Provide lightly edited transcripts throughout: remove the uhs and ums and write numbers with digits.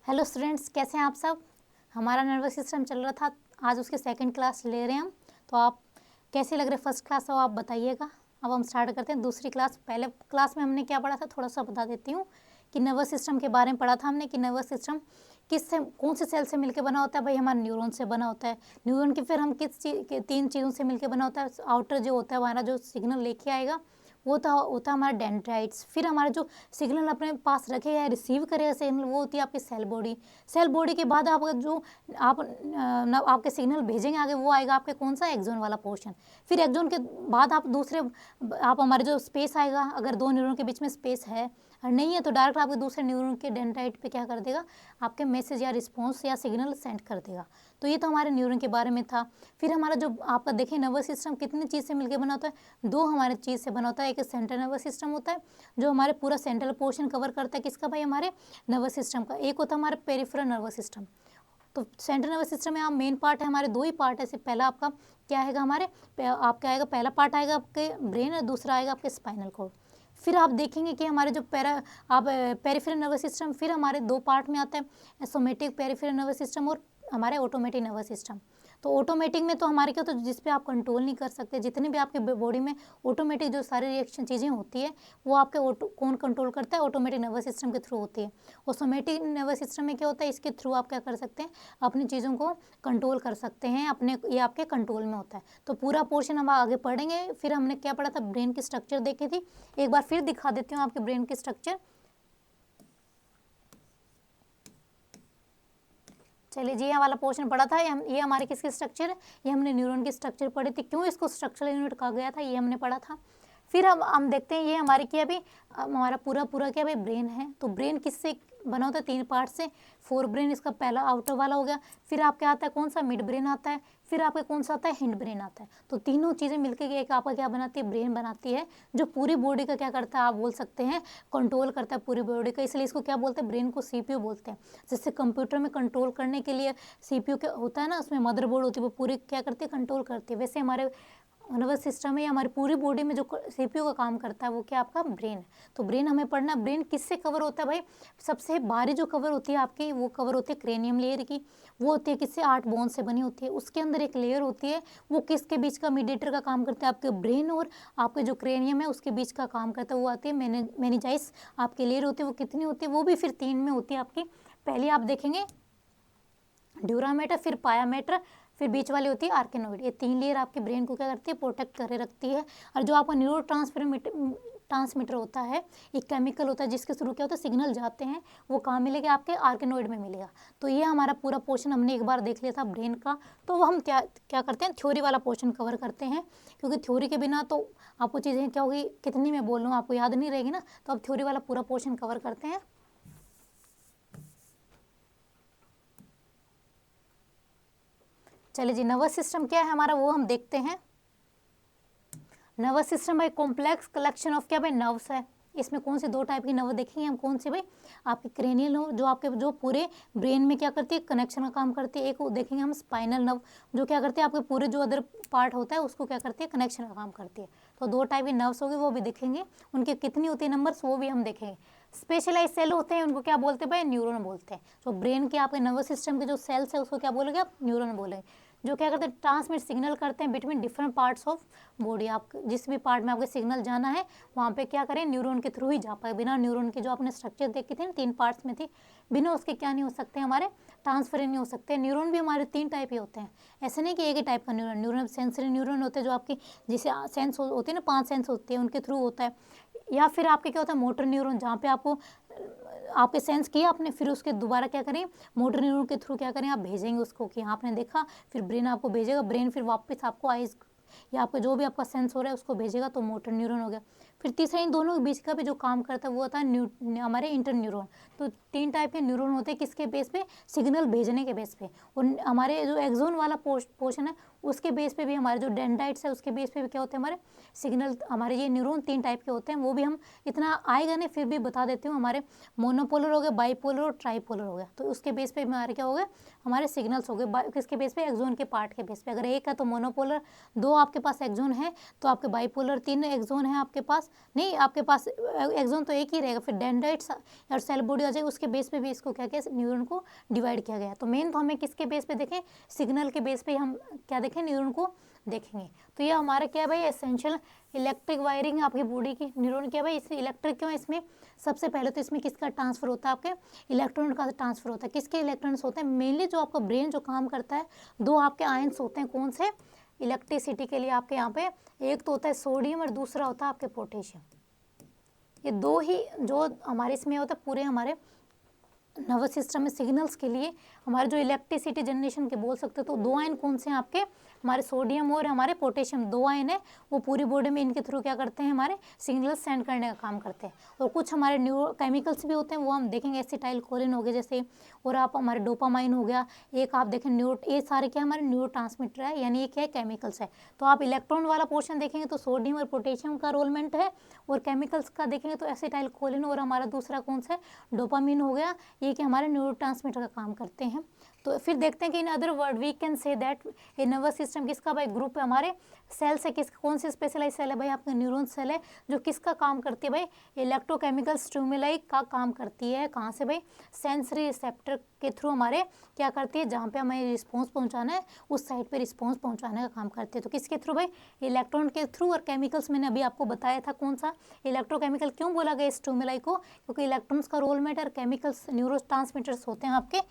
Hello students, कैसे हैं आप सब। हमारा नर्वस सिस्टम चल रहा था, आज उसके सेकंड क्लास ले रहे हैं हम। तो आप कैसे लग रहे फर्स्ट क्लास, तो आप बताइएगा। अब हम स्टार्ट करते हैं दूसरी क्लास। पहले क्लास में हमने क्या पढ़ा था, थोड़ा सा बता देती हूँ कि नर्वस सिस्टम के बारे में पढ़ा था हमने कि नर्वस सिस्टम किस से कौन से सेल से मिलकर बना होता है। भाई हमारा न्यूरॉन से बना होता है। न्यूरॉन के फिर हम किस चीज़ के 3 चीज़ों से मिलकर बना होता है। आउटर जो होता है हमारा, जो सिग्नल लेके आएगा वो होता है हमारा डेंड्राइट्स। फिर हमारा जो सिग्नल अपने पास रखेगा, रिसीव करेगा सिग्नल, वो होती है आपकी सेल बॉडी। सेल बॉडी के बाद आपका जो आपके सिग्नल भेजेंगे आगे, वो आएगा आपके कौन सा, एक्सोन वाला पोर्शन। फिर एक्सोन के बाद आप हमारे जो स्पेस आएगा, अगर दो न्यूरॉन के बीच में स्पेस है और नहीं है तो डायरेक्ट आपके दूसरे न्यूरॉन के डेंड्राइट पे क्या कर देगा, आपके मैसेज या रिस्पॉन्स या सिग्नल सेंड कर देगा। तो ये तो हमारे न्यूरॉन के बारे में था। फिर हमारा जो आपका देखें नर्वस सिस्टम कितनी चीज़ से मिलकर बना होता है, दो हमारे चीज़ से बना होता है। एक सेंट्रल नर्वस सिस्टम होता है जो हमारे पूरा सेंट्रल पोर्शन कवर करता है, किसका भाई, हमारे नर्वस सिस्टम का। एक होता है हमारे पेरिफेरल नर्वस सिस्टम। तो सेंट्रल नर्वस सिस्टम में आप मेन पार्ट है, हमारे दो ही पार्ट है। पहला आपका क्या आएगा, आपका आएगा, पहला पार्ट आएगा आपके ब्रेन और दूसरा आएगा आपके स्पाइनल कोड। फिर आप देखेंगे कि हमारे जो पेरिफेरल नर्वस सिस्टम फिर हमारे दो पार्ट में आता है, सोमेटिक पेरिफेरल नर्वस सिस्टम और हमारे ऑटोमेटिक नर्वस सिस्टम। तो ऑटोमेटिक में तो हमारे क्या होता है, जिस पे आप कंट्रोल नहीं कर सकते, जितने भी आपके बॉडी में ऑटोमेटिक जो सारी रिएक्शन चीज़ें होती है वो आपके कौन कंट्रोल करता है, ऑटोमेटिक नर्वस सिस्टम के थ्रू होती है। और सोमेटिक नर्वस सिस्टम में क्या होता है, इसके थ्रू आप क्या कर सकते हैं, अपनी चीज़ों को कंट्रोल कर सकते हैं, ये आपके कंट्रोल में होता है। तो पूरा पोर्शन हम आगे पढ़ेंगे। फिर हमने क्या पढ़ा था, ब्रेन की स्ट्रक्चर देखी थी। एक बार फिर दिखा देती हूँ आपके ब्रेन की स्ट्रक्चर। चलिए जी, ये वाला पोर्शन पढ़ा था। ये हमारे किसकी स्ट्रक्चर है, ये हमने न्यूरॉन की स्ट्रक्चर पढ़ी थी, क्यों इसको स्ट्रक्चरल यूनिट कहा गया था, ये हमने पढ़ा था। फिर अब हम देखते हैं ये हमारी क्या, अभी हमारा पूरा क्या भाई ब्रेन है। तो ब्रेन किससे बना होता है, 3 पार्ट से। फोर ब्रेन इसका पहला आउटर वाला हो गया। फिर आपके आता है कौन सा, मिड ब्रेन आता है। फिर आपके कौन सा आता है, हिंड ब्रेन आता है। तो तीनों चीज़ें मिलकर एक आपका क्या बनाती है, ब्रेन बनाती है, जो पूरी बॉडी का क्या करता है, आप बोल सकते हैं कंट्रोल करता है पूरी बॉडी का। इसलिए इसको क्या बोलते हैं, ब्रेन को सीपीयू बोलते हैं। जैसे कंप्यूटर में कंट्रोल करने के लिए सीपीयू क्या होता है ना, उसमें मदरबोर्ड होती है, वो पूरी क्या करती है, कंट्रोल करती है। वैसे हमारे नर्वस सिस्टम में या हमारी पूरी बॉडी में जो सीपीयू का काम करता है वो क्या, आपका ब्रेन है। तो ब्रेन हमें पढ़ना। ब्रेन किससे कवर होता है भाई, सबसे बाहरी जो कवर होती है आपकी, वो कवर होती है क्रेनियम लेयर की। वो होती है किससे, 8 बोन से बनी होती है। उसके अंदर एक लेयर होती है, वो किसके बीच का, मीडिएटर का काम करता है, आपके ब्रेन और आपके जो क्रेनियम है उसके बीच का काम करता है। वो आती है मेनिंजाइस आपकी लेयर होती है। वो कितनी होती है, वो भी फिर 3 में होती है आपकी। पहले आप देखेंगे ड्यूरामेटर, फिर पायामेटर, फिर बीच वाली होती है आर्केनोइड। ये 3 लेयर आपके ब्रेन को क्या करती है, प्रोटेक्ट करे रखती है। और जो आपका न्यूरो ट्रांसमीटर होता है, एक केमिकल होता है जिसके थ्रू क्या होता है, सिग्नल जाते हैं, वो कहाँ मिलेगा, आपके आर्केनोइड में मिलेगा। तो ये हमारा पूरा पोर्शन हमने एक बार देख लिया था ब्रेन का। तो हम क्या क्या करते हैं, थ्योरी वाला पोर्शन कवर करते हैं, क्योंकि थ्योरी के बिना तो आपको चीज़ें क्या होगी, कितनी मैं बोल रहा हूँ आपको याद नहीं रहेगी ना। तो अब थ्योरी वाला पूरा पोर्शन कवर करते हैं। चलिए जी, नर्वस सिस्टम क्या है हमारा, वो हम देखते हैं। नर्वस सिस्टम भाई कॉम्प्लेक्स कलेक्शन ऑफ क्या भाई, नर्व्स है। इसमें कौन से 2 टाइप की नर्व देखेंगे हम, कौन से भाई, आपकी क्रेनियल नर्व जो आपके जो पूरे ब्रेन में क्या करती है, कनेक्शन का काम करती है। एक देखेंगे हम स्पाइनल नर्व, जो क्या करती है, आपके पूरे जो अदर पार्ट होता है उसको क्या करती है, कनेक्शन का काम करती है। तो 2 टाइप की नर्व्स होगी, वो भी देखेंगे। उनकी कितनी होती है नंबर्स, वो भी हम देखेंगे। स्पेशलाइज सेल होते हैं, उनको क्या बोलते हैं भाई, न्यूरॉन बोलते हैं। जो ब्रेन के आपके नर्वस सिस्टम के जो सेल्स है उसको क्या बोलोगे आप, न्यूरॉन बोलेंगे। जो क्या करते हैं, ट्रांसमिट सिग्नल करते हैं between different parts of body. आप जिस भी पार्ट में आपके सिग्नल जाना है वहाँ पे क्या करें, न्यूरॉन के थ्रू ही जा पाए। बिना न्यूरॉन के जो आपने स्ट्रक्चर देखी थी ना, 3 पार्ट्स में थी, बिना उसके क्या नहीं हो सकते, हमारे ट्रांसफर नहीं हो सकते। न्यूरॉन भी हमारे 3 टाइप ही होते हैं, ऐसे नहीं कि एक ही टाइप का न्यूरॉन। न्यूरॉन सेंसरी न्यूरॉन होते हैं, जो आपकी जिसे सेंस होती है ना, 5 सेंस होती है, उनके थ्रू होता है। या फिर आपके क्या होता है, मोटर न्यूरॉन, जहाँ पे आपको आपके सेंस किया आपने, फिर उसके दोबारा क्या करें, मोटर न्यूरॉन के थ्रू क्या करें, आप भेजेंगे उसको कि आपने देखा, फिर ब्रेन आपको भेजेगा, ब्रेन फिर वापस आपको आइज या आपका जो भी आपका सेंस हो रहा है उसको भेजेगा, तो मोटर न्यूरॉन हो गया। फिर तीसरा इन दोनों के बीच का भी जो काम करता है वो होता है हमारे इंटर न्यूरॉन। तो 3 टाइप के न्यूरॉन होते हैं, किसके बेस पे, सिग्नल भेजने के बेस पे। और हमारे जो एक्सोन वाला पोर्शन है उसके बेस पे भी हमारे जो डेंड्राइट्स है उसके बेस पे भी क्या होते हैं हमारे सिग्नल। हमारे ये न्यूरॉन 3 टाइप के होते हैं, वो भी हम इतना आएगा नहीं फिर भी बता देती हूँ। हमारे मोनोपोलर हो गए, बाईपोलर और ट्राईपोलर हो गया। तो उसके बेस पे हमारे क्या हो गए हमारे सिग्नल्स हो गए। किसके बेस पे, एक्सोन के पार्ट के बेस पे। अगर एक है तो मोनोपोलर, 2 आपके पास एक्सोन है तो आपके बाईपोलर, 3 एक्सोन है आपके पास, नहीं आपके पास एक्सोन तो एक ही रहेगा। फिर डेंड्राइट्स और सेल बॉडी आ जाएगी, उसके बेस पे भी इसको क्या किया न्यूरॉन को डिवाइड किया गया। तो मेन तो हमें किसके बेस पे देखें, सिग्नल के बेस पे हम क्या देखें न्यूरॉन को देखेंगे। तो ये हमारा क्या है भाई एसेंशियल इलेक्ट्रिक वायरिंग आपकी बॉडी की। न्यूरॉन क्या है भाई, इसमें इलेक्ट्रिक क्यों है, इसमें सबसे पहले तो इसमें किसका ट्रांसफर होता है, आपके इलेक्ट्रॉन का ट्रांसफर होता है। किसके इलेक्ट्रॉन्स होते हैं, मेनली जो आपका ब्रेन जो काम करता है, 2 आपके आयंस होते हैं। कौन से, इलेक्ट्रिसिटी के लिए आपके यहाँ पे एक तो होता है सोडियम और दूसरा होता है आपके पोटेशियम। ये 2 ही जो हमारे इसमें होता है पूरे हमारे नर्वस सिस्टम में सिग्नल्स के लिए, हमारे जो इलेक्ट्रिसिटी जनरेशन के बोल सकते हो। तो 2 आयन कौन से हैं आपके, हमारे सोडियम और हमारे पोटेशियम 2 आयन है, वो पूरी बॉडी में इनके थ्रू क्या करते हैं हमारे सिग्नल्स सेंड करने का काम करते हैं। और कुछ हमारे न्यूरो केमिकल्स भी होते हैं, वो हम देखेंगे, एसिटाइल कोलिन हो गए जैसे, और आप हमारे डोपामाइन हो गया, एक आप देखें ये सारे क्या हमारे न्यूरो ट्रांसमीटर है, यानी ये क्या है केमिकल्स है। तो आप इलेक्ट्रॉन वाला पोर्शन देखेंगे तो सोडियम और पोटेशियम का रोलमेंट है, और केमिकल्स का देखेंगे तो एसिटाइल कोलिन और हमारा दूसरा कौन सा है डोपामिन हो गया, ये कि हमारे न्यूरोट्रांसमीटर का काम करते हैं। तो फिर देखते हैं कि in other word we can say that ये नर्वस सिस्टम किसका भाई ग्रुप है, हमारे सेल्स है, किस कौन सी स्पेशलाइज सेल है भाई, आपका न्यूरॉन सेल है, जो किसका काम करती है भाई, इलेक्ट्रोकेमिकल स्टिमुलाई का काम करती है। कहाँ से भाई, सेंसरी रिसेप्टर के थ्रू हमारे क्या करती है, जहाँ पे हमें रिस्पॉन्स पहुँचाना है उस साइड पे रिस्पॉन्स पहुँचाने का काम करती है। तो किसके थ्रू भाई, इलेक्ट्रॉन के थ्रू। और केमिकल्स मैंने अभी आपको बताया था कौन सा, इलेक्ट्रोकेमिकल। क्यों बोला गया स्टिमुलाई को, क्योंकि इलेक्ट्रॉन्स का रोल मैटर, केमिकल्स न्यूरोट्रांसमीटर्स होते हैं आपके,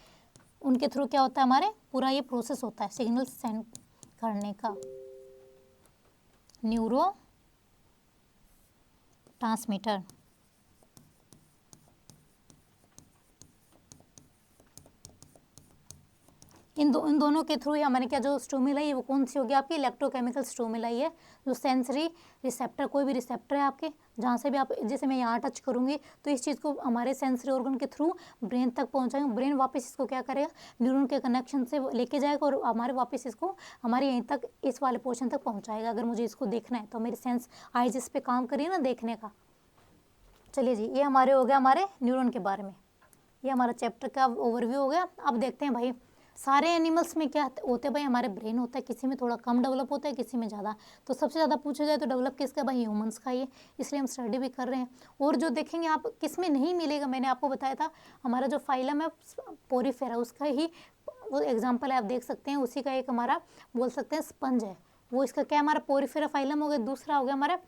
उनके थ्रू क्या होता है हमारे पूरा ये प्रोसेस होता है सिग्नल सेंड करने का। न्यूरो ट्रांसमीटर, इन दोनों के थ्रू ही हमारे क्या जो स्टिमुलाई है वो कौन सी होगी आपकी इलेक्ट्रोकेमिकल स्टिमुलाई है, जो सेंसरी रिसेप्टर, कोई भी रिसेप्टर है आपके जहाँ से भी आप, जैसे मैं यहाँ टच करूँगी तो इस चीज़ को हमारे सेंसरी ऑर्गन के थ्रू ब्रेन तक पहुँचाएंगे। ब्रेन वापस इसको क्या करेगा, न्यूरॉन के कनेक्शन से लेके जाएगा और हमारे वापस इसको हमारे यहीं तक इस वाले पोर्शन तक पहुँचाएगा। अगर मुझे इसको देखना है तो मेरी सेंस आइज इस पर काम करिए ना देखने का। चलिए जी, ये हमारे हो गया हमारे न्यूरॉन के बारे में, ये हमारा चैप्टर का ओवरव्यू हो गया। अब देखते हैं भाई सारे एनिमल्स में क्या होते हैं भाई, हमारे ब्रेन होता है, किसी में थोड़ा कम डेवलप होता है, किसी में ज़्यादा। तो सबसे ज़्यादा पूछा जाए तो डेवलप किसका भाई, ह्यूमंस का ही है, इसलिए हम स्टडी भी कर रहे हैं। और जो देखेंगे आप किस में नहीं मिलेगा, मैंने आपको बताया था हमारा जो फाइलम है पोरीफेरा, उसका ही वो एग्जाम्पल है, आप देख सकते हैं, उसी का एक हमारा बोल सकते हैं स्पंज है वो। इसका क्या हमारा पोरीफेरा फाइलम हो गया, दूसरा हो गया हमारा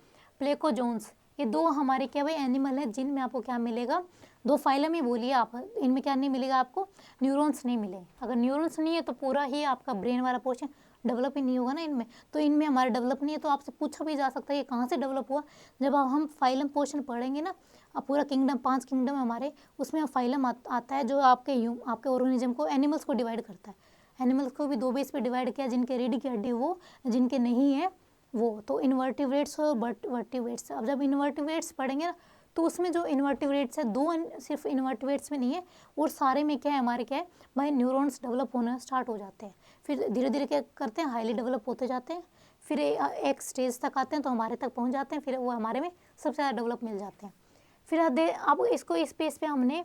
प्लेकोजोन्स। ये 2 हमारे क्या भाई एनिमल है जिनमें आपको क्या मिलेगा, 2 फाइलम ही बोलिए आप, इनमें क्या नहीं मिलेगा आपको, न्यूरॉन्स नहीं मिले। अगर न्यूरॉन्स नहीं है तो पूरा ही आपका ब्रेन वाला पोर्शन डेवलप ही नहीं होगा ना इनमें। तो इनमें हमारा डेवलप नहीं है, तो आपसे पूछा भी जा सकता है ये कहाँ से डेवलप हुआ। जब हम फाइलम पोर्शन पढ़ेंगे ना, अब पूरा किंगडम 5 किंगडम हमारे, उसमें फाइलम आता है जो आपके ऑर्गेनिज्म को, एनिमल्स को डिवाइड करता है। एनिमल्स को भी 2 बेस पे डिवाइड किया, जिनके रीढ़ की हड्डी वो, जिनके नहीं है वो। तो इन्वर्टिब्रेट्स और वर्टिब्रेट्स। अब जब इन्वर्टिब्रेट्स पढ़ेंगे ना तो उसमें जो इन्वर्टिब्रेट्स है, 2 सिर्फ इन्वर्टिब्रेट्स में नहीं है, और सारे में क्या है हमारे क्या है भाई न्यूरॉन्स डेवलप होना स्टार्ट हो जाते हैं। फिर धीरे धीरे क्या करते हैं, हाईली डेवलप होते जाते हैं, फिर एक स्टेज तक आते हैं तो हमारे तक पहुंच जाते हैं, फिर वो हमारे में सबसे ज़्यादा डेवलप मिल जाते हैं। फिर अब इसको इस बेस पे हमने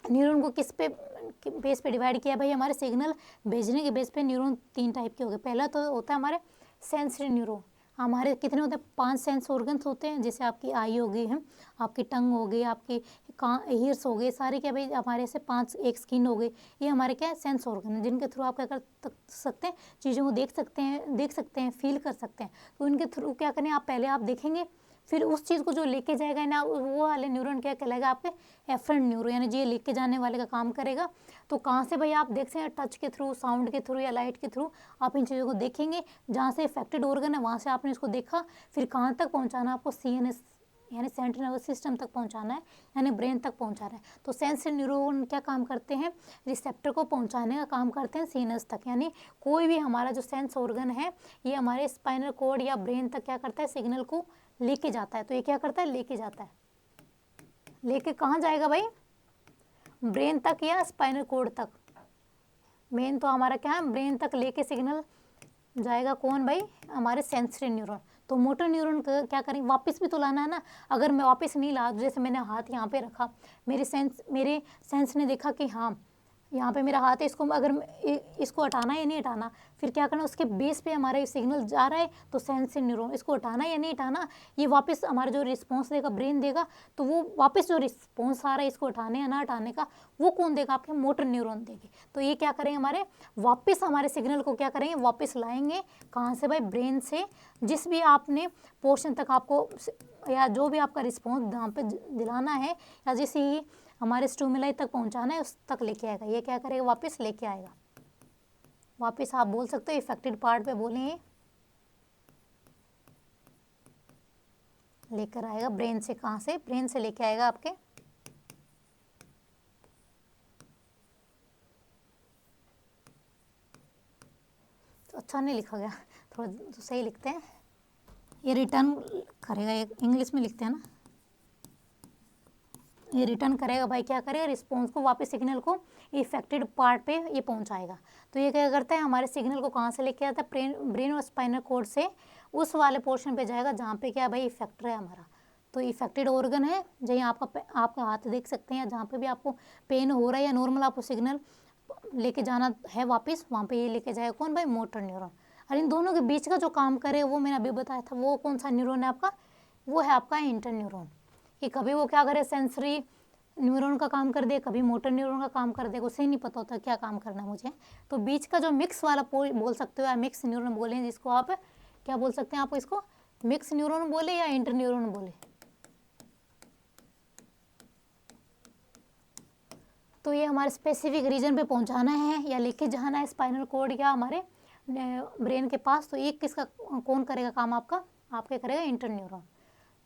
न्यूरॉन को किस पे बेस पे डिवाइड किया भाई, हमारे सिग्नल भेजने के बेस पे न्यूरॉन 3 टाइप के हो गए। पहला तो होता है हमारे सेंसरी न्यूरॉन। हमारे कितने होते हैं, 5 सेंस ऑर्गन्स होते हैं, जैसे आपकी आई हो गई है, आपकी टंग हो गई, आपकी ईयर्स हो गए, सारे क्या भाई हमारे से 5, एक स्किन हो गई, ये हमारे क्या है सेंस ऑर्गन है, जिनके थ्रू आप क्या कर सकते हैं, चीज़ों को देख सकते हैं, फील कर सकते हैं। तो इनके थ्रू क्या करें आप, पहले आप देखेंगे, फिर उस चीज़ को जो लेके जाएगा ना, वो वाले न्यूरॉन क्या कहलाएगा आपके एफरेंट न्यूरॉन, यानी जो ये लेके जाने वाले का काम करेगा। तो कहाँ से भाई आप देख सकते हैं, टच के थ्रू, साउंड के थ्रू या लाइट के थ्रू आप इन चीज़ों को देखेंगे। जहाँ से इफेक्टेड ऑर्गन है वहाँ से आपने इसको देखा, फिर कहाँ तक पहुँचाना आपको, CNS यानी सेंट्रल नर्वस सिस्टम तक पहुँचाना है, यानी ब्रेन तक पहुँचाना है। तो सेंसरी न्यूरॉन क्या काम करते हैं, रिसेप्टर को पहुँचाने का काम करते हैं CNS तक, यानी कोई भी हमारा जो सेंस ऑर्गन है ये हमारे स्पाइनल कॉर्ड या ब्रेन तक क्या करता है, सिग्नल को लेके जाता है। तो ये क्या करता है, लेके जाता है, लेके कहाँ जाएगा भाई, ब्रेन तक या स्पाइनल कॉर्ड तक। मेन तो हमारा क्या है, ब्रेन तक लेके सिग्नल जाएगा कौन भाई, हमारे सेंसरी न्यूरॉन। तो मोटर न्यूरॉन क्या करेंगे, वापस भी तो लाना है ना। अगर मैं वापस नहीं ला, जैसे मैंने हाथ यहाँ पे रखा, मेरे सेंस ने देखा कि हाँ यहाँ पे मेरा हाथ है, इसको अगर इसको हटाना है या नहीं हटाना, फिर क्या करना, उसके बेस पे हमारा ये सिग्नल जा रहा है, तो सेंसरी न्यूरॉन इसको हटाना है या नहीं हटाना, ये वापस हमारा जो रिस्पॉन्स देगा ब्रेन देगा, तो वो वापस जो रिस्पॉन्स आ रहा है इसको हटाने या ना हटाने का, वो कौन देगा, आपके मोटर न्यूरॉन देंगे। तो ये क्या करेंगे, हमारे वापस हमारे सिग्नल को क्या करेंगे, वापस लाएंगे कहाँ से भाई, ब्रेन से। जिस भी आपने पोर्शन तक आपको या जो भी आपका रिस्पॉन्स यहाँ पे दिलाना है, या जैसे ही हमारे स्टिमुलाई तक पहुंचाना है उस तक लेके आएगा। ये क्या करेगा, वापस लेके आएगा। वापस आप बोल सकते हो इफेक्टेड पार्ट पे बोलें, लेकर आएगा ब्रेन से। कहाँ से, ब्रेन से लेके आएगा आपके। तो अच्छा नहीं लिखा गया, थोड़ा तो सही लिखते हैं। ये रिटर्न करेगा, ये इंग्लिश में लिखते हैं ना, ये रिटर्न करेगा भाई, क्या करेगा, रिस्पॉन्स को वापस सिग्नल को इफेक्टेड पार्ट पे ये पहुंचाएगा। तो ये क्या करता है, हमारे सिग्नल को कहाँ से लेके आता है, ब्रेन और स्पाइनल कॉर्ड से उस वाले पोर्शन पे जाएगा जहाँ पे क्या भाई इफेक्टर है हमारा। तो इफेक्टेड ऑर्गन है जहाँ आपका हाथ देख सकते हैं, जहाँ पे भी आपको पेन हो रहा है या नॉर्मल आपको सिग्नल लेके जाना है वापस, वहाँ पे ये लेके जाएगा कौन भाई, मोटर न्यूरॉन। और इन दोनों के बीच का जो काम करे वो मैंने अभी बताया था, वो कौन सा न्यूरॉन है आपका, वो है आपका इंटर न्यूरॉन। कि कभी वो क्या करे, सेंसरी न्यूरॉन का काम कर दे, कभी मोटर न्यूरॉन का काम कर दे, उसे ही नहीं पता होता क्या काम करना है मुझे। तो बीच का जो मिक्स वाला बोल सकते हो, या मिक्स न्यूरॉन बोले, जिसको आप क्या बोल सकते हैं, आप इसको मिक्स न्यूरॉन बोले या इंटर न्यूरॉन बोले। तो ये हमारे स्पेसिफिक रीजन पे पहुंचाना है या लेके जाना है स्पाइनल कॉर्ड या हमारे ब्रेन के पास। तो ये किसका कौन करेगा काम, आपके करेगा इंटर न्यूरॉन।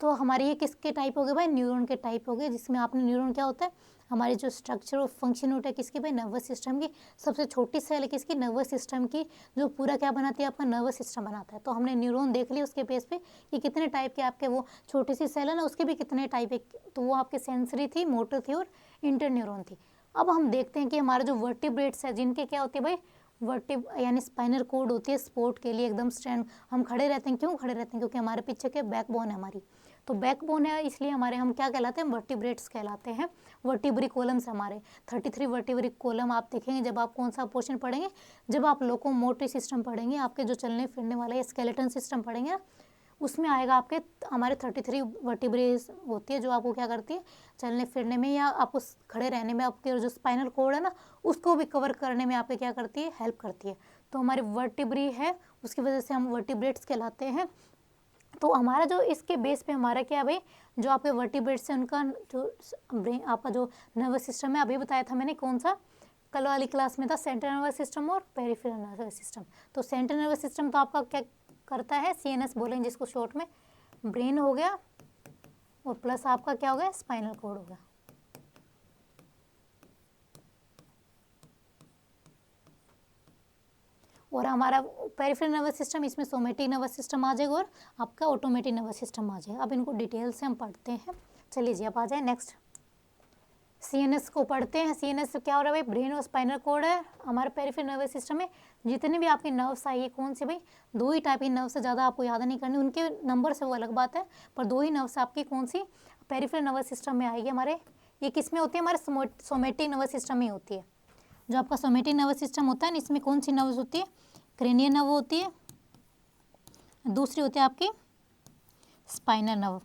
तो हमारे ये किसके टाइप हो गए भाई, न्यूरॉन के टाइप हो गए, जिसमें आपने न्यूरॉन क्या होता है, हमारी जो स्ट्रक्चर और फंक्शन होता है किसकी भाई, नर्वस सिस्टम की। सबसे छोटी सेल है किसकी, नर्वस सिस्टम की, जो पूरा क्या बनाती है, आपका नर्वस सिस्टम बनाता है। तो हमने न्यूरॉन देख लिया, उसके बेस पे कि कितने टाइप के आपके वो छोटी सी सेल है ना, उसके भी कितने टाइप है। तो वो आपके सेंसरी थी, मोटर थी और इंटर न्यूरॉन थी। अब हम देखते हैं कि हमारे जो वर्टिब्रेट्स है, जिनके क्या होती है भाई, यानी स्पाइनल कॉर्ड होती है सपोर्ट के लिए, एकदम स्टैंड हम खड़े रहते हैं। क्यों खड़े रहते हैं, क्योंकि हमारे पीछे के बैकबोन है हमारी। तो बैकबोन है, इसलिए हमारे हम क्या कहलाते हैं, वर्टिब्रेट्स कहलाते हैं। वर्टिब्री कॉलम्स हमारे 33 वर्टिब्री कॉलम आप देखेंगे जब आप कौन सा पोर्शन पढ़ेंगे, जब आप लोकोमोटरी सिस्टम पढ़ेंगे, आपके जो चलने फिरने वाला है स्केलेटन सिस्टम पढ़ेंगे, उसमें आएगा आपके हमारे 33 वर्टिब्रेज होती है, जो आपको क्या करती है, चलने फिरने में या आपको खड़े रहने में, आपके जो स्पाइनल कॉर्ड है ना उसको भी कवर करने में आपके क्या करती है, हेल्प करती है। तो हमारी वर्टिब्री है, उसकी वजह से हम वर्टिब्रेट्स कहलाते हैं। तो हमारा जो इसके बेस पे हमारा क्या है भाई, जो आपके वर्टिब्रेट्स हैं उनका जो ब्रेन, आपका जो नर्वस सिस्टम है, अभी बताया था मैंने कौन सा, कल वाली क्लास में था, सेंट्रल नर्वस सिस्टम और पेरिफेरल नर्वस सिस्टम। तो सेंट्रल नर्वस सिस्टम तो आपका क्या करता है, CNS बोलेंगे जिसको शॉर्ट में, ब्रेन हो गया और प्लस आपका क्या हो गया, स्पाइनल कॉर्ड हो गया। और हमारा पेरिफेरल नर्वस सिस्टम, इसमें सोमेटिक नर्वस सिस्टम आ जाएगा और आपका ऑटोमेटिक नर्वस सिस्टम आ जाएगा। अब इनको डिटेल से हम पढ़ते हैं। चलिए जी, अब आ जाए नेक्स्ट, CNS को पढ़ते हैं। CNS क्या हो रहा है भाई, ब्रेन और स्पाइनल कॉर्ड है हमारे पेरिफेरल नर्वस सिस्टम में। जितने भी आपके नर्व्स आइए, कौन से भाई, 2 ही टाइप की नर्व्स से, ज़्यादा आपको याद नहीं करनी, उनके नंबर से वो अलग बात है, पर 2 ही नर्व्स आपकी कौन सी पेरिफेरल नर्वस सिस्टम में आएगी हमारे। ये किस में होती है, हमारे सोमेटिक नर्वस सिस्टम में होती है। जो आपका सोमेटिक नर्वस सिस्टम होता है, इसमें कौन सी नर्व्स होती है, क्रेनियल नर्व होती है, दूसरी होती है आपकी स्पाइनल नर्व।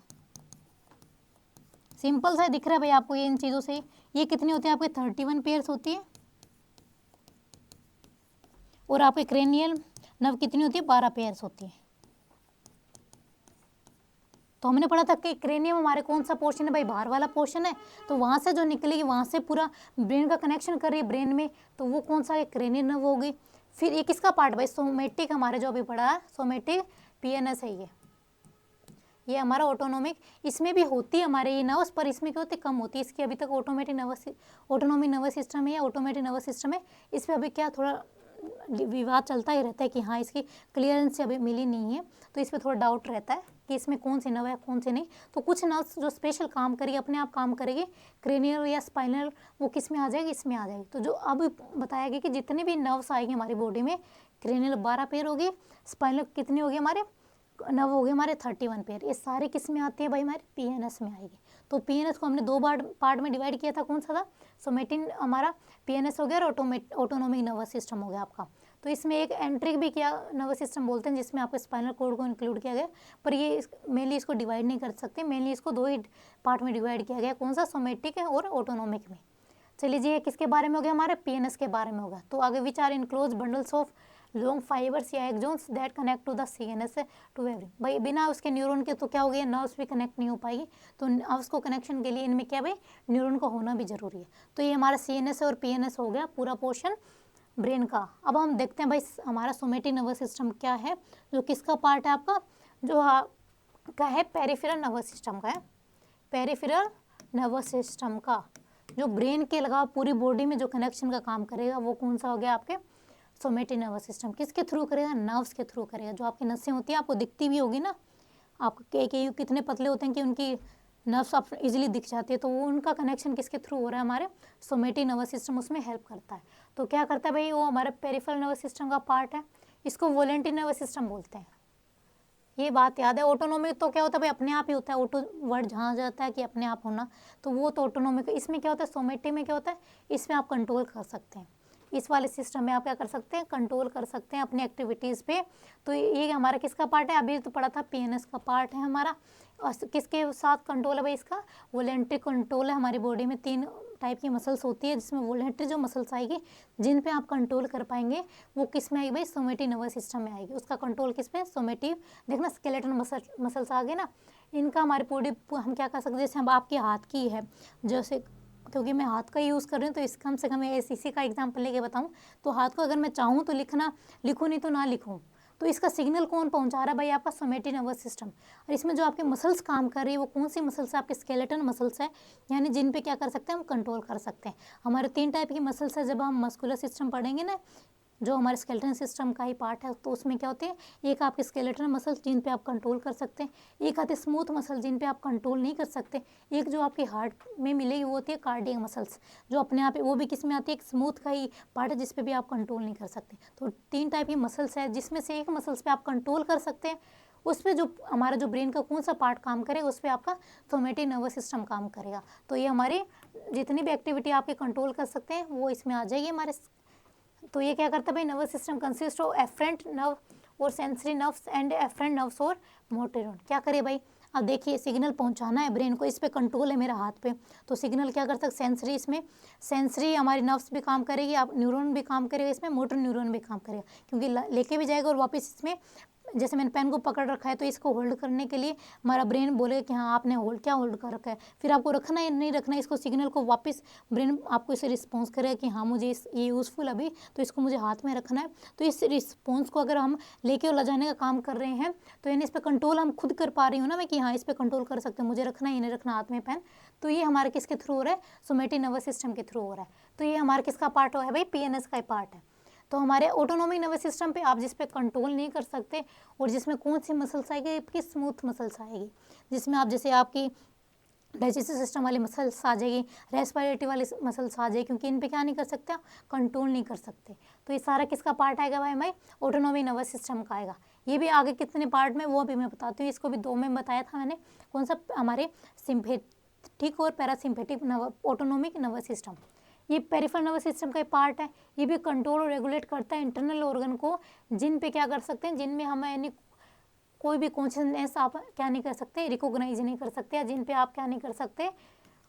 सिंपल सा दिख रहा है भाई आपको ये इन चीज़ों से। ये कितनी होती है आपके, 31 पेयर्स होती है। और आपके क्रेनियल नर्व कितनी होती है, 12 पेयर्स होती है। तो हमने पढ़ा था कि क्रेनियम हमारे कौन सा पोर्शन है भाई, बाहर वाला पोर्शन है। तो वहाँ से जो निकलेगी, वहाँ से पूरा ब्रेन का कनेक्शन कर रही है ब्रेन में, तो वो कौन सा है, क्रेनियल नर्व होगी। फिर ये किसका पार्ट भाई, सोमेटिक, हमारे जो अभी पढ़ा है सोमेटिक PNS है ये हमारा ऑटोनोमिक। इसमें भी होती है हमारे ये नर्व्स, पर इसमें क्या होती है, कम होती है। इसकी अभी तक ऑटोनोमिक नर्वस सिस्टम है या ऑटोमेटिक नर्वस सिस्टम है, इस पर अभी क्या थोड़ा विवाद चलता ही रहता है कि हाँ इसकी क्लियरेंस अभी मिली नहीं है, तो इस पर थोड़ा डाउट रहता है कि इसमें कौन सी नर्व है कौन सी नहीं। तो कुछ नर्व्स जो स्पेशल काम करेगी, अपने आप काम करेगी, क्रेनियल या स्पाइनल, वो किस में आ जाएगी, इसमें आ जाएगी। तो जो अब बताया गया कि जितने भी नर्व्स आएंगे हमारी बॉडी में, क्रेनियल 12 पेयर हो गए, स्पाइनल कितने हो गए हमारे, 9 हो गए हमारे, 31 पेयर। ये सारे किस में आती है भाई, हमारे पीएनएस में आएगी। तो पीएनएस को हमने 2 पार्ट में डिवाइड किया था, कौन सा था, सोमेटिन हमारा पीएनएस हो गया और ऑटोनोमिक नर्वस सिस्टम हो गया आपका। तो इसमें एक एंट्रिक भी किया नर्वस सिस्टम बोलते हैं, जिसमें आपके स्पाइनल कॉर्ड को इंक्लूड किया गया, पर ये मेनली इसको डिवाइड नहीं कर सकते, मेनली इसको 2 ही पार्ट में डिवाइड किया गया, कौन सा, सोमेटिक है और ऑटोनोमिक में। चलिए जी, ये किसके बारे में हो गया, हमारे पीएनएस के बारे में होगा। तो आगे which are enclose bundles of long fibres या axons that connect to the CNS to every, भाई बिना उसके न्यूरॉन के तो क्या हो गया, नर्व्स भी कनेक्ट नहीं हो पाएगी, तो नर्व्स को कनेक्शन के लिए इनमें क्या भाई, न्यूरॉन का होना भी जरूरी है। तो ये हमारा सीएनएस और पीएनएस हो गया पूरा पोर्शन ब्रेन का। अब हम देखते हैं भाई हमारा सोमेटिक नर्वस सिस्टम क्या है, जो किसका पार्ट है आपका, जो का है पेरिफेरल नर्वस सिस्टम का है, पेरिफेरल नर्वस सिस्टम का, जो ब्रेन के लगा पूरी बॉडी में जो कनेक्शन का काम करेगा, वो कौन सा हो गया आपके, सोमेटिक नर्वस सिस्टम। किसके थ्रू करेगा, नर्व्स के थ्रू करेगा। जो आपकी नसें होती हैं आपको दिखती भी होगी ना, आपको के कितने पतले होते हैं कि उनकी नर्व्स आप इजीली दिख जाती है, तो वो उनका कनेक्शन किसके थ्रू हो रहा है, हमारे सोमेटिक नर्वस सिस्टम उसमें हेल्प करता है। तो क्या करता है भाई, वो हमारे पेरिफेरल नर्वस सिस्टम का पार्ट है, इसको वोलेंटरी नर्वस सिस्टम बोलते हैं, ये बात याद है। ऑटोनोमिक तो क्या होता है भाई, अपने आप ही होता है, ऑटो वर्ड जहाँ जाता है कि अपने आप होना, तो वो तो ऑटोनोमिक। इसमें क्या होता है, सोमेटिक में क्या होता है, इसमें आप कंट्रोल कर सकते हैं, इस वाले सिस्टम में आप क्या कर सकते हैं, कंट्रोल कर सकते हैं अपनी एक्टिविटीज़ पे। तो ये हमारा किसका पार्ट है, अभी तो पढ़ा था पीएनएस का पार्ट है हमारा। और किसके साथ कंट्रोल है भाई, इसका वोलेंट्री कंट्रोल है। हमारी बॉडी में 3 टाइप की मसल्स होती है, जिसमें वोलेंट्री जो मसल्स आएगी जिन पे आप कंट्रोल कर पाएंगे, वो किस में आएगी भाई, सोमेटिक नर्वस सिस्टम में आएगी। उसका कंट्रोल किस पे, सोमेटिक। देखना स्केलेटन मसल्स आ गए ना, इनका हमारी बॉडी हम क्या कर सकते हैं, जैसे हम आपके हाथ की है, जैसे क्योंकि मैं हाथ का यूज़ कर रही हूँ, तो इस कम से कम इसी का एग्जाम्पल लेके बताऊँ, तो हाथ को अगर मैं चाहूँ तो लिखूँ, नहीं तो ना लिखूँ, तो इसका सिग्नल कौन पहुंचा रहा है भाई, आपका सोमेटिक नर्वस सिस्टम। और इसमें जो आपके मसल्स काम कर रही है, वो कौन सी मसल्स है, आपके स्केलेटन मसल्स है, यानी जिन पे क्या कर सकते हैं, हम कंट्रोल कर सकते हैं। हमारे 3 टाइप की मसल्स है, जब हम मस्कुलर सिस्टम पढ़ेंगे ना, जो हमारे स्केलेटन सिस्टम का ही पार्ट है, तो उसमें क्या होते हैं, एक आपके स्केलेटन मसल्स जिन पे आप कंट्रोल कर सकते हैं, एक आते स्मूथ मसल जिन पे आप कंट्रोल नहीं कर सकते, एक जो आपके हार्ट में मिलेगी वो होती है कार्डियक मसल्स, जो अपने आप वो भी किस में आती है, एक स्मूथ का ही पार्ट है, जिस पे भी आप कंट्रोल नहीं कर सकते। तो 3 टाइप की मसल्स है, जिसमें से एक मसल्स पे आप कंट्रोल कर सकते हैं, उस पर जो हमारा जो ब्रेन का कौन सा पार्ट काम करेगा, उस पर आपका सोमेटिक नर्वस सिस्टम काम करेगा। तो ये हमारी जितनी भी एक्टिविटी आपके कंट्रोल कर सकते हैं, वो इसमें आ जाएगी हमारे। तो ये क्या करता है भाई, nervous system consist of efferent nerve और sensory nerves and efferent nerves और मोटर न्यूरॉन। क्या करे भाई, अब देखिए सिग्नल पहुंचाना है ब्रेन को, इस पे कंट्रोल है मेरा हाथ पे, तो सिग्नल क्या कर सकते, सेंसरी, इसमें सेंसरी हमारी नर्व्स भी काम करेगी, आप न्यूरॉन भी काम करेगा, इसमें मोटर न्यूरॉन भी काम करेगा, क्योंकि लेके भी जाएगा और वापस इसमें, जैसे मैंने पेन को पकड़ रखा है, तो इसको होल्ड करने के लिए हमारा ब्रेन बोलेगा कि हाँ आपने क्या होल्ड कर रखा है, फिर आपको रखना है नहीं रखना है, इसको सिग्नल को वापस ब्रेन आपको इसे रिस्पॉन्स करेगा कि हाँ मुझे ये यूज़फुल अभी, तो इसको मुझे हाथ में रखना है। तो इस रिस्पॉन्स को अगर हम लेके और ले जाने का काम कर रहे हैं, तो यानी इस पर कंट्रोल हम खुद कर पा रही हूँ ना मैं, कि हाँ इस पर कंट्रोल कर सकते हैं, मुझे रखना है नहीं रखना हाथ में पेन। तो ये हमारे किसके थ्रू हो रहा है, सोमेटिक नर्वस सिस्टम के थ्रू हो रहा है। तो ये हमारे किसका पार्ट है भाई, पीएनएस का पार्ट है। तो हमारे ऑटोनोमिक नर्वस सिस्टम पे आप जिस पे कंट्रोल नहीं कर सकते, और जिसमें कौन सी मसल्स आएगी, आपकी स्मूथ मसल्स आएगी, जिसमें आप जैसे आपकी डाइजेस्टिव सिस्टम वाली मसल्स आ जाएगी, रेस्पिरेटरी वाली मसल्स आ जाएगी, क्योंकि इन पे क्या नहीं कर सकते, कंट्रोल नहीं कर सकते। तो ये सारा किसका पार्ट आएगा भाई, ऑटोनोमिक नर्वस सिस्टम का आएगा। ये भी आगे कितने पार्ट में वो अभी मैं बताती हूँ, इसको भी 2 में बताया था मैंने, कौन सा, हमारे सिम्पैथिक और पैरासिम्पैथिक ऑटोनोमिक नर्वस सिस्टम। ये पेरिफेरल नर्वस सिस्टम का पार्ट है, ये भी कंट्रोल और रेगुलेट करता है इंटरनल ऑर्गन को, जिन पे क्या कर सकते हैं, जिनमें हमें यानी कोई भी कॉन्शियसनेस आप क्या नहीं कर सकते, रिकॉग्नाइज नहीं कर सकते, या जिन पे आप क्या नहीं कर सकते,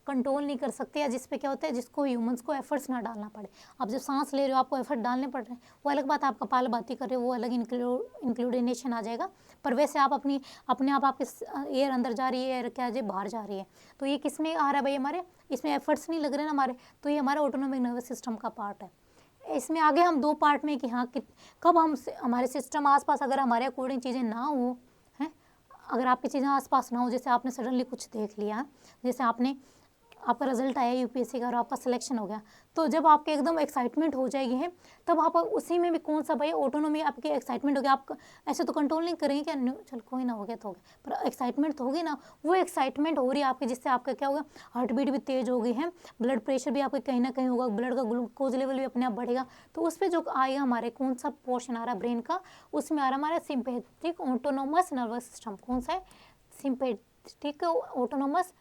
कंट्रोल नहीं कर सकते, या जिस पे क्या होता है, जिसको ह्यूमंस को एफर्ट्स ना डालना पड़े। आप जब सांस ले रहे हो आपको एफर्ट डालने पड़ रहे हैं, वो अलग बात, आप कपालभाति कर रहे हो वो अलग इंक्लूडेशन आ जाएगा, पर वैसे आप अपने आप आपके एयर अंदर जा रही है, एयर क्या है बाहर जा रही है, तो ये किस में आ रहा है भाई, हमारे इसमें एफर्ट्स नहीं लग रहे ना हमारे, तो ये हमारा ऑटोनोमिक नर्वस सिस्टम का पार्ट है। इसमें आगे हम 2 पार्ट में कि हाँ कब हम हमारे सिस्टम आसपास अगर हमारे अकॉर्डिंग चीज़ें ना हो, हैं अगर आपकी चीज़ें आसपास ना हो, जैसे आपने सडनली कुछ देख लिया, जैसे आपने आपका रिजल्ट आया यूपीएससी का और आपका सिलेक्शन हो गया, तो जब आपके एकदम एक्साइटमेंट हो जाएगी है, तब आप उसी में भी कौन सा भाई ऑटोनोमी आपकी एक्साइटमेंट हो गया, आप ऐसे तो कंट्रोल नहीं करेंगे क्या, चल कोई ना, हो गया तो हो गया, पर एक्साइटमेंट तो होगी ना, वो एक्साइटमेंट हो रही है आपकी, जिससे आपका क्या होगा, हार्ट बीट भी तेज हो गई है, ब्लड प्रेशर भी आपका कहीं ना कहीं होगा, ब्लड का ग्लूकोज लेवल भी अपने आप बढ़ेगा। तो उस पर जो आएगा हमारे कौन सा पोर्शन आ रहा है ब्रेन का, उसमें आ रहा हमारा सिंपैथेटिक ऑटोनोमस नर्वस सिस्टम। कौन सा है, sympathetic autonomous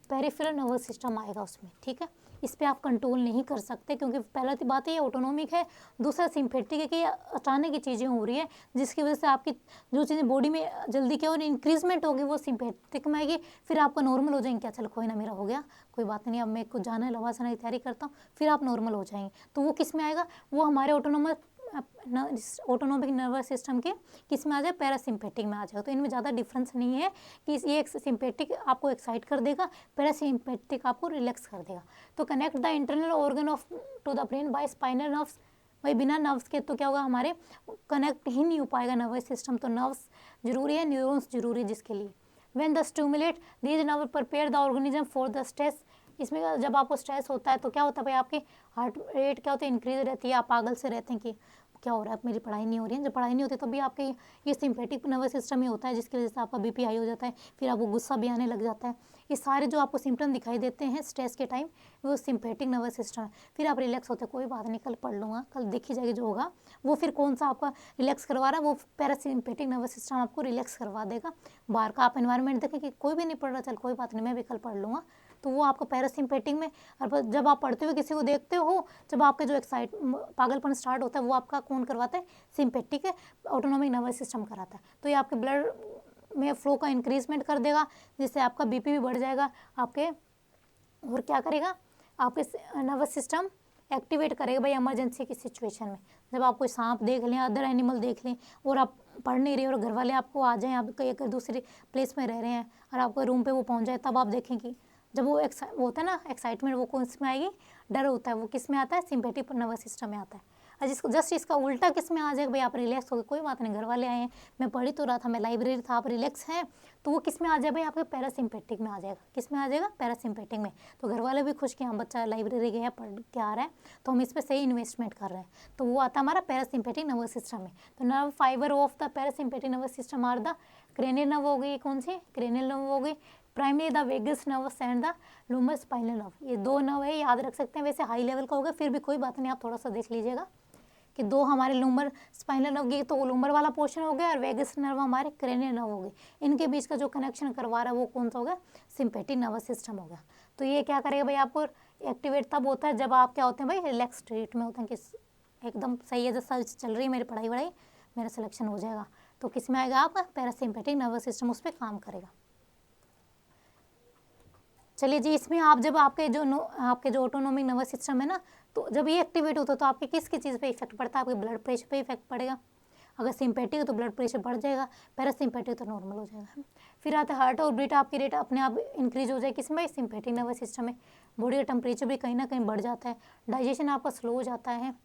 peripheral nervous system आएगा उसमें, ठीक है। इस पर आप कंट्रोल नहीं कर सकते, क्योंकि पहला तो बात ये ऑटोनोमिक है, दूसरा सिंपैथेटिक है कि अचानक की चीज़ें हो रही है, जिसकी वजह से आपकी जो चीज़ें बॉडी में जल्दी क्या और इंक्रीजमेंट होगी वो सिंपैथेटिक में आएगी, फिर आपका नॉर्मल हो जाएंगे, क्या चलो कोई ना मेरा हो गया, कोई बात नहीं, अब मैं कुछ जाना है, लवासना की तैयारी करता हूँ, फिर आप नॉर्मल हो जाएंगे। तो वो किस में आएगा, वो हमारे ऑटोनोमिक नर्वस सिस्टम के किस में आ जाए, पैरासिम्पेटिक में आ जाएगा। तो इनमें ज़्यादा डिफरेंस नहीं है कि ये सिंपेटिक आपको एक्साइट कर देगा, पैरासिम्पेटिक आपको रिलैक्स कर देगा। तो connect the internal organ of to the brain by spinal nerves, भाई बिना नर्व्स के तो क्या होगा, हमारे कनेक्ट ही नहीं हो पाएगा नर्वस सिस्टम, तो नर्व्स जरूरी है, न्यूरॉन्स जरूरी है जिसके लिए। When the stimulate these nerve prepare the organism for the stress, इसमें जब आपको स्ट्रेस होता है तो क्या होता है भाई, आपकी हार्ट रेट क्या होती है, इंक्रीज रहती है, आप पागल से रहते हैं कि क्या हो रहा है, मेरी पढ़ाई नहीं हो रही है। जब पढ़ाई नहीं होती तब भी आपके ये सिंपैथिक नर्वस सिस्टम ही होता है, जिसकी वजह से आपका बीपी हाई हो जाता है, फिर आपको गुस्सा भी आने लग जाता है। ये सारे जो आपको सिम्टम दिखाई देते हैं स्ट्रेस के टाइम, वो सिंपैथिक नर्वस सिस्टम है। फिर आप रिलैक्स होते हैं, कोई बात नहीं, कल पढ़ लूँगा, कल देखी जाएगी जो होगा वो। फिर कौन सा आपका रिलैक्स करवा रहा है, वो पैरासिम्पेटिक नर्वस सिस्टम आपको रिलैक्स करवा देगा। बाहर का आप एनवायरनमेंट देखें कि कोई भी नहीं पढ़ रहा, चल कोई बात नहीं, मैं भी कल पढ़ लूँगा, तो वो आपको पैरासिम्पेटिक में। और जब आप पढ़ते हुए किसी को देखते हो, जब आपके जो पागलपन स्टार्ट होता है, वो आपका कौन करवाता है, सिंपैथिक है, ऑटोनोमिक नर्वस सिस्टम कराता है। तो ये आपके ब्लड में फ्लो का इंक्रीजमेंट कर देगा, जिससे आपका बीपी भी बढ़ जाएगा आपके, और क्या करेगा, आपके नर्वस सिस्टम एक्टिवेट करेगा भाई इमरजेंसी की सिचुएशन में। जब आप कोई सांप देख लें, अदर एनिमल देख लें, और आप पढ़ नहीं रहे और घर वाले आपको आ जाएं, आप कहीं एक दूसरे प्लेस में रह रहे हैं और आपको रूम पे वो पहुंच जाए, तब आप देखें कि जब वो होता है ना एक्साइटमेंट, वो कौन में आएगी, डर होता है, वो किस में आता है, सिंपैथिक नर्वस सिस्टम में आता है। और जिसको जस्ट इसका उल्टा किस में आ जाएगा, भाई आप रिलैक्स हो गए, कोई बात नहीं, घर वाले आए हैं, मैं पढ़ ही तो रहा था, मैं लाइब्रेरी था, आप रिलैक्स हैं, तो वो किस में आ जाए भाई, आपके पैरासिम्पेटिक में आ जाएगा। किस में आ जाएगा, पैरासिम्पेटिक में। तो घर वाले भी खुश कि हाँ बच्चा लाइब्रेरी गया, पढ़ के आ रहा है, तो हम इस पर सही इन्वेस्टमेंट कर रहे हैं, तो वो आता है हमारा पैरासिम्पेटिक नर्वस सिस्टम में। तो nerve fibre of the parasympathetic nervous system are the cranial nerve हो गई, कौन सी क्रेनियल नर्व हो गई, primary the vagus nervous and the lumbar spinal nerve. ये दो नर्व है, याद रख सकते हैं, वैसे हाई लेवल का होगा, फिर भी कोई बात नहीं, आप थोड़ा सा देख लीजिएगा कि दो हमारे लूमर स्पाइनल नर्व की, तो लूमर वाला पोर्शन हो गया, और वेगस नर्व हमारे क्रेनियल नर्व हो गए, इनके बीच का जो कनेक्शन करवा रहा है वो कौन सा हो गया, सिंपैथिक नर्वस सिस्टम हो गया। तो ये क्या करेगा भाई, आपको एक्टिवेट तब होता है जब आप क्या होते हैं भाई, रिलैक्स स्टेट में होते हैं, कि एकदम सही है, जैसा चल रही है मेरी पढ़ाई वढ़ाई, मेरा सिलेक्शन हो जाएगा, तो किस में आएगा, आपका पैरासिम्पेटिक नर्वस सिस्टम उस पर काम करेगा। चलिए जी, इसमें आप जब आपके जो ऑटोनोमिक नर्वस सिस्टम है ना, तो जब ये एक्टिवेट होता है तो आपके किस चीज़ पे इफेक्ट पड़ता है, आपके ब्लड प्रेशर पे इफेक्ट पड़ेगा। अगर सिंपैथिक है तो ब्लड प्रेशर बढ़ जाएगा, पैरासिम्पेटिक तो नॉर्मल हो जाएगा। फिर आता है हार्ट और बीट, आपकी रेट अपने आप इंक्रीज हो जाए, किसमें, सिंपैथिक नर्वस सिस्टम में। बॉडी का टेम्परेचर भी कहीं ना कहीं बढ़ जाता है, डाइजेशन आपका स्लो हो जाता है।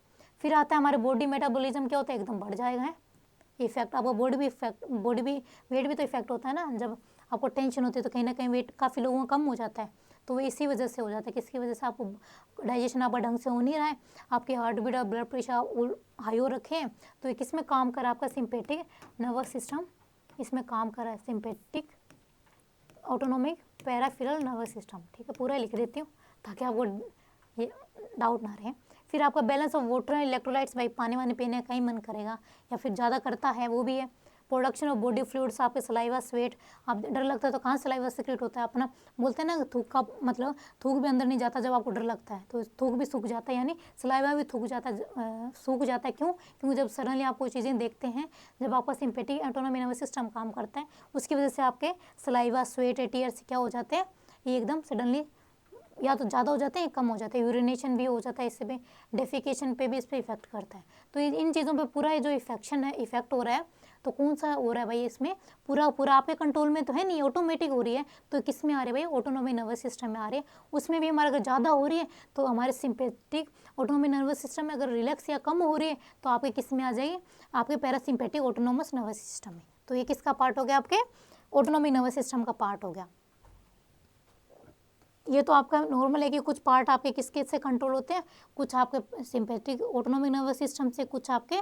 फिर आता है हमारे बॉडी मेटाबॉलिज्म, क्या होता है, एकदम बढ़ जाएगा है इफेक्ट, आपका बॉडी भी वेट भी तो इफेक्ट होता है ना, जब आपको टेंशन होती है तो कहीं ना कहीं वेट काफ़ी लोगों का कम हो जाता है, तो वो इसी वजह से हो जाता है, किसकी वजह से, आपको डाइजेशन आपका ढंग से हो नहीं रहा है, आपके हार्ट बीट और ब्लड प्रेशर हाई हो रखे हैं, तो ये किस में काम कर रहा है, आपका सिंपैथिक नर्वस सिस्टम इसमें काम कर रहा है, sympathetic autonomic peripheral nervous system. ठीक है, पूरा लिख देती हूँ ताकि आपको ये डाउट ना रहे। फिर आपका balance of water and electrolytes, भाई पानी वानी पीने का ही मन करेगा या फिर ज़्यादा करता है, वो भी है। प्रोडक्शन ऑफ बॉडी फ्लूइड्स, आपके सलाइवा स्वेट, आप डर लगता है तो कहाँ सलाइवा सीक्रेट होता है अपना, बोलते हैं ना थूक का मतलब, थूक भी अंदर नहीं जाता जब आपको डर लगता है, तो थूक भी सूख जाता है, यानी सलाइवा भी सूख जाता है। क्यों, क्योंकि जब सडनली आप कोई चीज़ें देखते हैं, जब आपका सिंपैथिक ऑटोनोमिक नर्वस सिस्टम काम करता है, उसकी वजह से आपके सलाइवा स्वेट टीयर्स क्या हो जाते हैं, ये एकदम सडनली या तो ज़्यादा हो जाते हैं, कम हो जाते हैं, यूरिनेशन भी हो जाता है, इससे भी डेफिकेशन पे भी इस पर इफेक्ट करता है। तो इन चीज़ों पे पूरा जो इफेक्ट हो रहा है, तो कौन सा हो रहा है भाई, इसमें पूरा आपके कंट्रोल में तो है नहीं, ऑटोमेटिक हो रही है, तो किस में आ रही है भाई, ऑटोनोमिक नर्वस सिस्टम में आ रही है। उसमें भी हमारा अगर ज़्यादा हो रही है तो हमारे सिंपैथिक ऑटोनोमिक नर्वस सिस्टम में, अगर रिलैक्स या कम हो रही है तो आपके किस में आ जाएगी, आपके पैरासिम्पेटिक ऑटोनोमस नर्वस सिस्टम में। तो ये किसका पार्ट हो गया, आपके ऑटोनोमिक नर्वस सिस्टम का पार्ट हो गया। ये तो आपका नॉर्मल है कि कुछ पार्ट आपके किसके से कंट्रोल होते हैं, कुछ आपके सिंपैथेटिक ऑटोनोमिक नर्वस सिस्टम से, कुछ आपके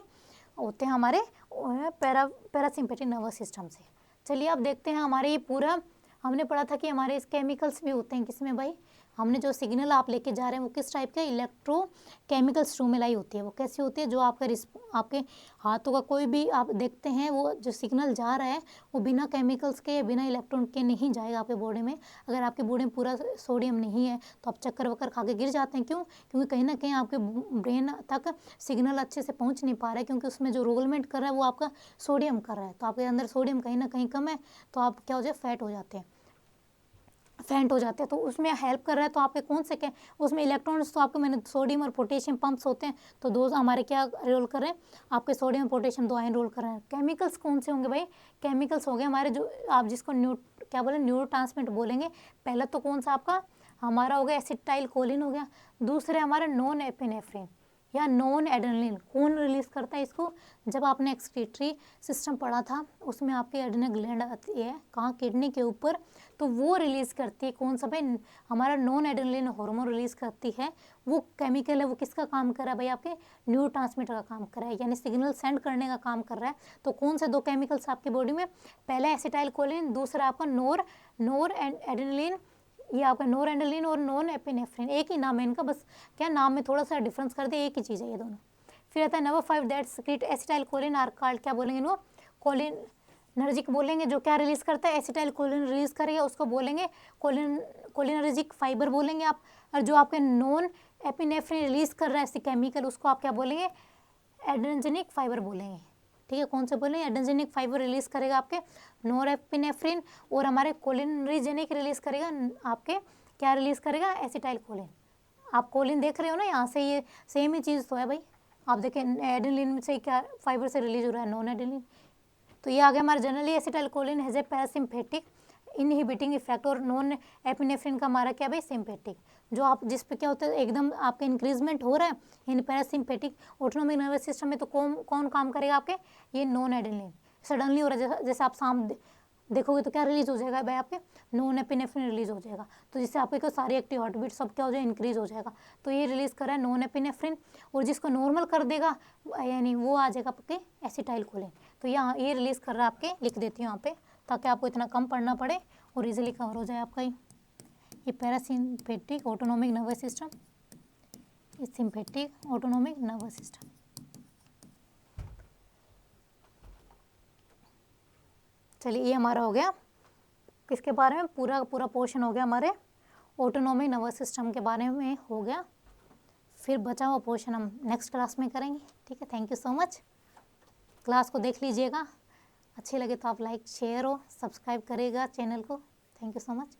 होते हैं हमारे पैरासिम्पैथिक नर्वस सिस्टम से। चलिए अब देखते हैं हमारे ये पूरा हमने पढ़ा था कि हमारे इस केमिकल्स भी होते हैं किसमें भाई, हमने जो सिग्नल आप लेके जा रहे हैं वो किस टाइप के इलेक्ट्रोकेमिकल स्टिमुलाई होती है। वो कैसी होती है, जो आपके हाथों का कोई भी आप देखते हैं वो जो सिग्नल जा रहा है वो बिना केमिकल्स के या बिना इलेक्ट्रॉन के नहीं जाएगा आपके बॉडी में। अगर आपके बॉडी में पूरा सोडियम नहीं है तो आप चक्कर वक्कर खा के गिर जाते हैं। क्यों? क्योंकि कहीं ना कहीं आपके ब्रेन तक सिग्नल अच्छे से पहुंच नहीं पा रहा है, क्योंकि उसमें जो रोलमेंट कर रहा है वो आपका सोडियम कर रहा है। तो आपके अंदर सोडियम कहीं ना कहीं कम है, तो आप क्या हो जाए, फैट हो जाते हैं। तो उसमें हेल्प कर रहा है। तो आपके कौन से क्या उसमें इलेक्ट्रॉन्स, तो आपके मैंने सोडियम और पोटेशियम पंप्स होते हैं, तो दो हमारे क्या रोल कर रहे हैं, आपके सोडियम और पोटेशियम दो आयन रोल कर रहे हैं। केमिकल्स कौन से होंगे भाई, केमिकल्स हो गए हमारे जो आप जिसको न्यूरोट्रांसमिटर बोलेंगे। पहला तो कौन सा आपका हमारा हो गया एसिटाइल कोलिन हो गया, दूसरे हमारा नॉन एपिनेफ्रिन या नॉन एड्रेनलिन। कौन रिलीज करता है इसको, जब आपने एक्सक्रीटरी सिस्टम पढ़ा था उसमें आपकी एड्रेनल ग्लैंड आती है कहाँ, किडनी के ऊपर, तो वो रिलीज करती है कौन सा भाई, हमारा नॉन एड्रेनलिन हार्मोन रिलीज करती है। वो केमिकल है, वो किसका काम कर रहा है भाई, आपके न्यूरोट्रांसमीटर का काम कर रहा है, यानी सिग्नल सेंड करने का काम कर रहा है। तो कौन से दो केमिकल्स आपकी बॉडी में, पहला एसिटाइल कोलिन, दूसरा आपका नोर एड्रेनलिन, ये आपका नोर एड्रेनलिन और नॉन एपिनेफ्रिन। एक ही नाम है इनका, बस क्या नाम में थोड़ा सा डिफरेंस कर दे, एक ही चीज़ है ये दोनों। फिर आता है number 5 that secret acetylcholine are called, क्या बोलेंगे वो, कोलिनर्जिक बोलेंगे। जो क्या रिलीज करता है, एसिटाइल कोलिन रिलीज करेगा, उसको बोलेंगे कोलिनर्जिक फाइबर बोलेंगे आप। और जो आपके नॉन एपिनेफ्रिन रिलीज कर रहा है ऐसे केमिकल, उसको आप क्या बोलेंगे, एड्रेनजेनिक फाइबर बोलेंगे। ठीक है, कौन से बोलेंगे, एड्रेनजेनिक फाइबर रिलीज करेगा आपके नोरेपिनेफ्रिन, और हमारे कोलिनर्जिक रिलीज करेगा आपके, क्या रिलीज करेगा, एसिटाइल कोलिन। आप कोलिन देख रहे हो ना, यहाँ से ये सेम ही चीज़ तो है भाई। आप देखें एड्रेनलिन से क्या फाइबर से रिलीज हो रहा है, नॉन एड्रेनलिन। तो ये आ गया हमारा generally acetyl choline has a parasympathetic inhibiting effect, और नॉन एपिनेफ्रिन का हमारा क्या भाई, सिम्पेटिक। जो आप जिस पे क्या होता है एकदम आपका इंक्रीजमेंट हो रहा है इन पैरासिम्पेटिक ऑटोनोमिक नर्वस सिस्टम में, तो कौन काम करेगा आपके, ये नॉन एड्रेनलिन। सडनली हो रहा है, जैसे आप शाम देखोगे तो क्या रिलीज हो जाएगा भाई, आपके नॉन एपिनेफ्रिन रिलीज हो जाएगा। तो जिससे आपके को सारी एक्टिव हार्ट बीट सब क्या हो जाए, इंक्रीज हो जाएगा। तो ये रिलीज कर रहा है नॉन एपिनेफ्रिन, और जिसको नॉर्मल कर देगा यानी वो आ जाएगा आपके एसिटाइल कोलिन। तो यहाँ ये रिलीज कर रहा है आपके, लिख देती हूँ यहाँ पे ताकि आपको इतना कम पढ़ना पड़े और इजीली कवर हो जाए आपका ये parasympathetic autonomic nervous system, sympathetic autonomic nervous system. चलिए ये हमारा हो गया किसके बारे में, पूरा पोर्शन हो गया हमारे ऑटोनोमिक नर्वस सिस्टम के बारे में हो गया। फिर बचा हुआ पोर्शन हम नेक्स्ट क्लास में करेंगे। ठीक है, thank you so much. Class को देख लीजिएगा, अच्छे लगे तो आप लाइक शेयर और सब्सक्राइब करेगा चैनल को। Thank you so much.